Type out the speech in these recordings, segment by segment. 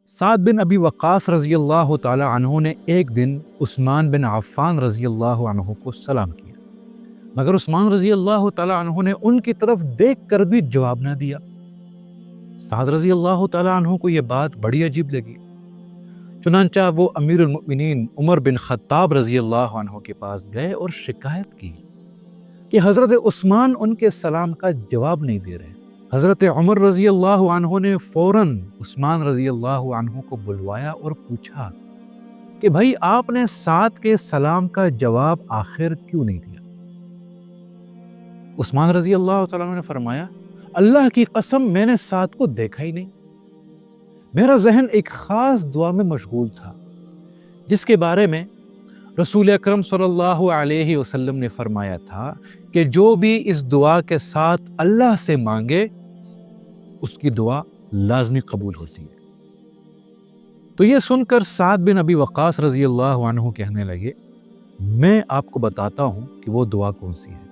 سعد بن ابی وقاص رضی اللہ تعالی عنہ نے ایک دن عثمان بن عفان رضی اللہ عنہ کو سلام کیا، مگر عثمان رضی اللہ تعالی عنہ نے ان کی طرف دیکھ کر بھی جواب نہ دیا۔ سعد رضی اللہ تعالی عنہ کو یہ بات بڑی عجیب لگی، چنانچہ وہ امیر المؤمنین عمر بن خطاب رضی اللہ عنہ کے پاس گئے اور شکایت کی کہ حضرت عثمان ان کے سلام کا جواب نہیں دے رہے۔ حضرت عمر رضی اللہ عنہ نے فوراً عثمان رضی اللہ عنہ کو بلوایا اور پوچھا کہ بھائی آپ نے سعد کے سلام کا جواب آخر کیوں نہیں دیا؟ عثمان رضی اللہ تعالیٰ عنہ نے فرمایا، اللہ کی قسم میں نے سعد کو دیکھا ہی نہیں، میرا ذہن ایک خاص دعا میں مشغول تھا جس کے بارے میں رسول اکرم صلی اللہ علیہ وسلم نے فرمایا تھا کہ جو بھی اس دعا کے ساتھ اللہ سے مانگے اس کی دعا لازمی قبول ہوتی ہے۔ تو یہ سن کر سعد بن ابی وقاص رضی اللہ عنہ کہنے لگے، میں آپ کو بتاتا ہوں کہ وہ دعا کون سی ہے،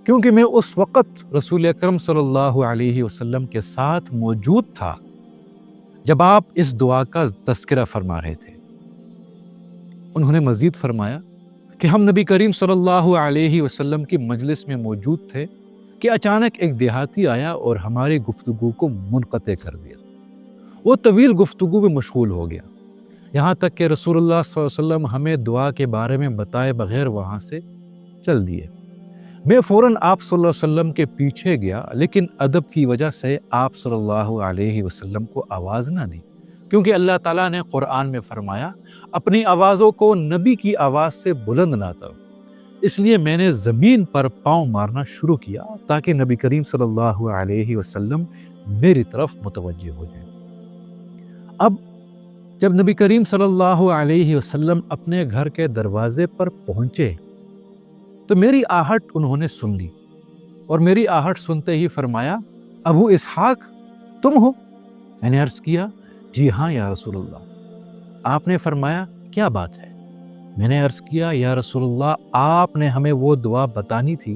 کیونکہ میں اس وقت رسول اکرم صلی اللہ علیہ وسلم کے ساتھ موجود تھا جب آپ اس دعا کا تذکرہ فرما رہے تھے۔ انہوں نے مزید فرمایا کہ ہم نبی کریم صلی اللہ علیہ وسلم کی مجلس میں موجود تھے کہ اچانک ایک دیہاتی آیا اور ہماری گفتگو کو منقطع کر دیا۔ وہ طویل گفتگو میں مشغول ہو گیا، یہاں تک کہ رسول اللہ صلی اللہ علیہ وسلم ہمیں دعا کے بارے میں بتائے بغیر وہاں سے چل دیے۔ میں فوراً آپ صلی اللہ علیہ وسلم کے پیچھے گیا، لیکن ادب کی وجہ سے آپ صلی اللہ علیہ وسلم کو آواز نہ دی، کیونکہ اللہ تعالیٰ نے قرآن میں فرمایا اپنی آوازوں کو نبی کی آواز سے بلند نہ کرو۔ اس لیے میں نے زمین پر پاؤں مارنا شروع کیا تاکہ نبی کریم صلی اللہ علیہ وسلم میری طرف متوجہ ہو جائیں۔ اب جب نبی کریم صلی اللہ علیہ وسلم اپنے گھر کے دروازے پر پہنچے تو میری آہٹ انہوں نے سن لی، اور میری آہٹ سنتے ہی فرمایا، ابو اسحاق تم ہو؟ میں نے عرض کیا، جی ہاں یا رسول اللہ۔ آپ نے فرمایا، کیا بات ہے؟ میں نے عرض کیا، یا رسول اللہ آپ نے ہمیں وہ دعا بتانی تھی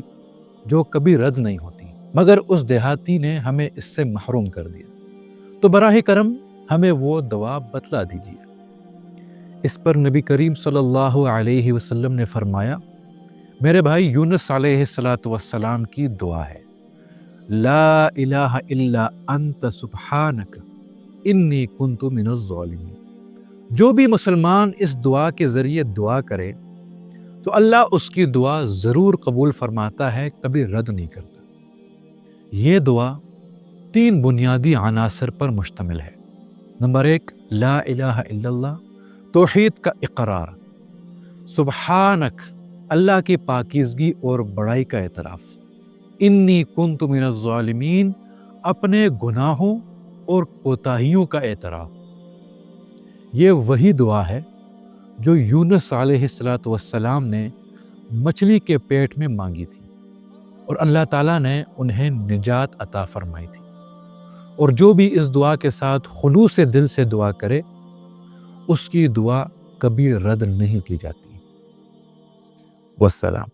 جو کبھی رد نہیں ہوتی، مگر اس دیہاتی نے ہمیں اس سے محروم کر دیا، تو براہ کرم ہمیں وہ دعا بتلا دیجیے۔ اس پر نبی کریم صلی اللہ علیہ وسلم نے فرمایا، میرے بھائی یونس علیہ السلام کی دعا ہے، لا الہ الا انت سبحانک انی کنت من الظالمین۔ جو بھی مسلمان اس دعا کے ذریعے دعا کرے تو اللہ اس کی دعا ضرور قبول فرماتا ہے، کبھی رد نہیں کرتا۔ یہ دعا 3 بنیادی عناصر پر مشتمل ہے۔ نمبر 1، لا الہ الا اللہ، توحید کا اقرار، سبحانک، اللہ کی پاکیزگی اور بڑائی کا اعتراف، انی کنت من الظالمین، اپنے گناہوں اور کوتاہیوں کا اعتراف۔ یہ وہی دعا ہے جو یونس علیہ السلام نے مچھلی کے پیٹ میں مانگی تھی، اور اللہ تعالیٰ نے انہیں نجات عطا فرمائی تھی۔ اور جو بھی اس دعا کے ساتھ خلوص دل سے دعا کرے اس کی دعا کبھی رد نہیں کی جاتی۔ والسلام۔